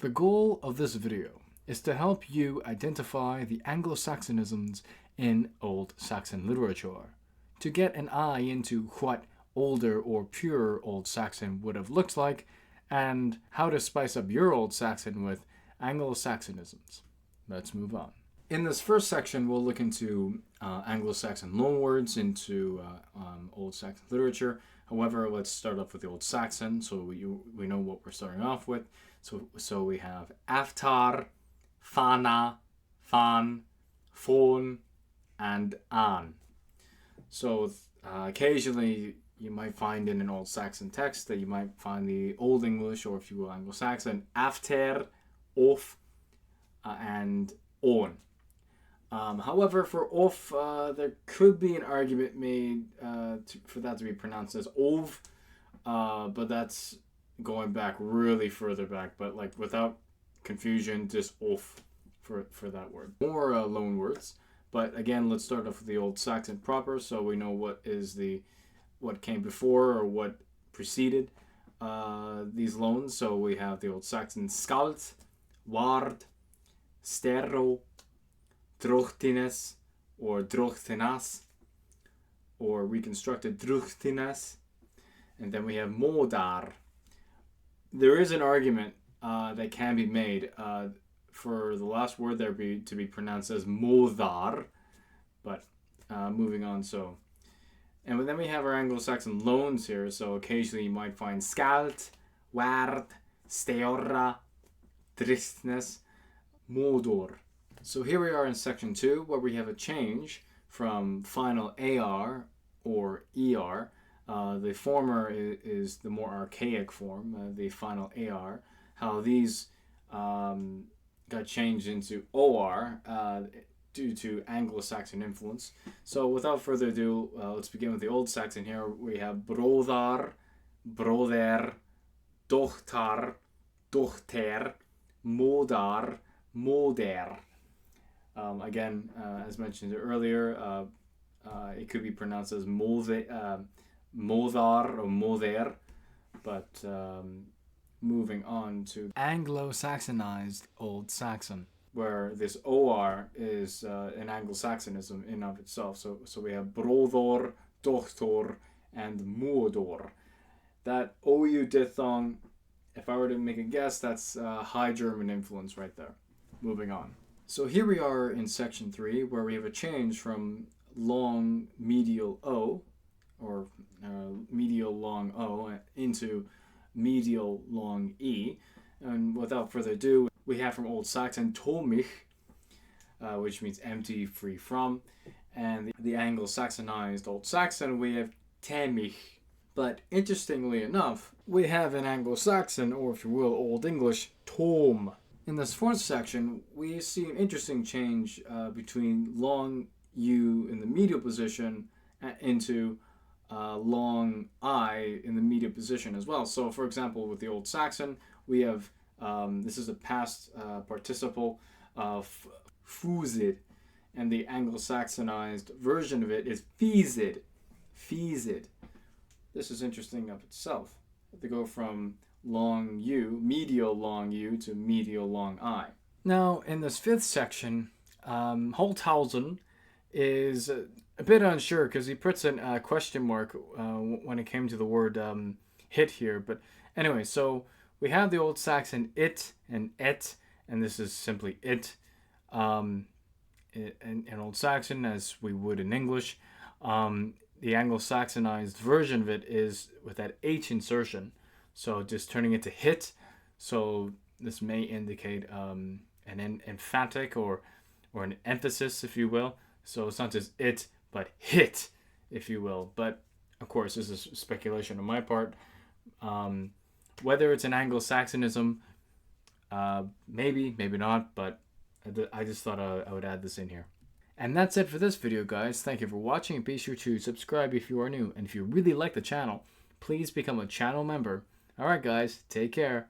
The goal of this video is to help you identify the Anglo-Saxonisms in Old Saxon literature, to get an eye into what older or pure Old Saxon would have looked like, and how to spice up your Old Saxon with Anglo-Saxonisms. Let's move on. In this first section, we'll look into Anglo-Saxon loanwords into Old Saxon literature. However, let's start off with the Old Saxon, so we know what we're starting off with. So we have aftar, fana, fan, phone, and an. So occasionally you might find in an Old Saxon text that you might find the Old English, or if you will Anglo-Saxon, after, off, and on. However, for off, there could be an argument made for that to be pronounced as ov, but that's going back really further back, but like without confusion, just off for that word. More loan words, but again, let's start off with the Old Saxon proper, so we know what came before or what preceded these loans. So we have the Old Saxon skald, ward, sterro, drochtines or drochtinas, or reconstructed druchtines, and then we have modar. There is an argument that can be made for the last word there to be pronounced as modar, but moving on. So, and then we have our Anglo-Saxon loans here. So occasionally you might find skald, ward, steorra, dristnes, modor. So here we are in section 2, where we have a change from final AR or ER. The former is the more archaic form, the final AR. How these got changed into OR due to Anglo-Saxon influence. So without further ado, let's begin with the Old Saxon here. We have brodar, broder, dochtar, dochter, modar, moder. Again, as mentioned earlier, it could be pronounced as modar or moder, but moving on to Anglo-Saxonized Old Saxon, where this OR is an Anglo-Saxonism in of itself. So we have brodor, dochtor, and modor. That OU diphthong, if I were to make a guess, that's High German influence right there. Moving on. So here we are in section 3, where we have a change from long medial O, or medial long O, into medial long E. And without further ado, we have from Old Saxon tomich, which means empty, free from. And the Anglo-Saxonized Old Saxon, we have temich. But interestingly enough, we have in Anglo-Saxon, or if you will, Old English, tom. In this fourth section, we see an interesting change between long U in the medial position into long I in the medial position as well. So, for example, with the Old Saxon, we have, this is a past participle of fusid, and the Anglo-Saxonized version of it is feesid. Feesid. This is interesting of itself. They go from long U, medial long U, to medial long I. Now, in this fifth section, Holthausen is a bit unsure because he puts a question mark when it came to the word hit here. But anyway, so we have the Old Saxon it and et, and this is simply it in Old Saxon, as we would in English. The Anglo-Saxonized version of it is with that H insertion. So just turning it to hit. So this may indicate an emphatic or an emphasis, if you will. So it's not just it, but hit, if you will. But of course, this is speculation on my part. Whether it's an Anglo-Saxonism, maybe not, but I just thought I would add this in here. And that's it for this video, guys. Thank you for watching. Be sure to subscribe if you are new. And if you really like the channel, please become a channel member. Alright guys, take care.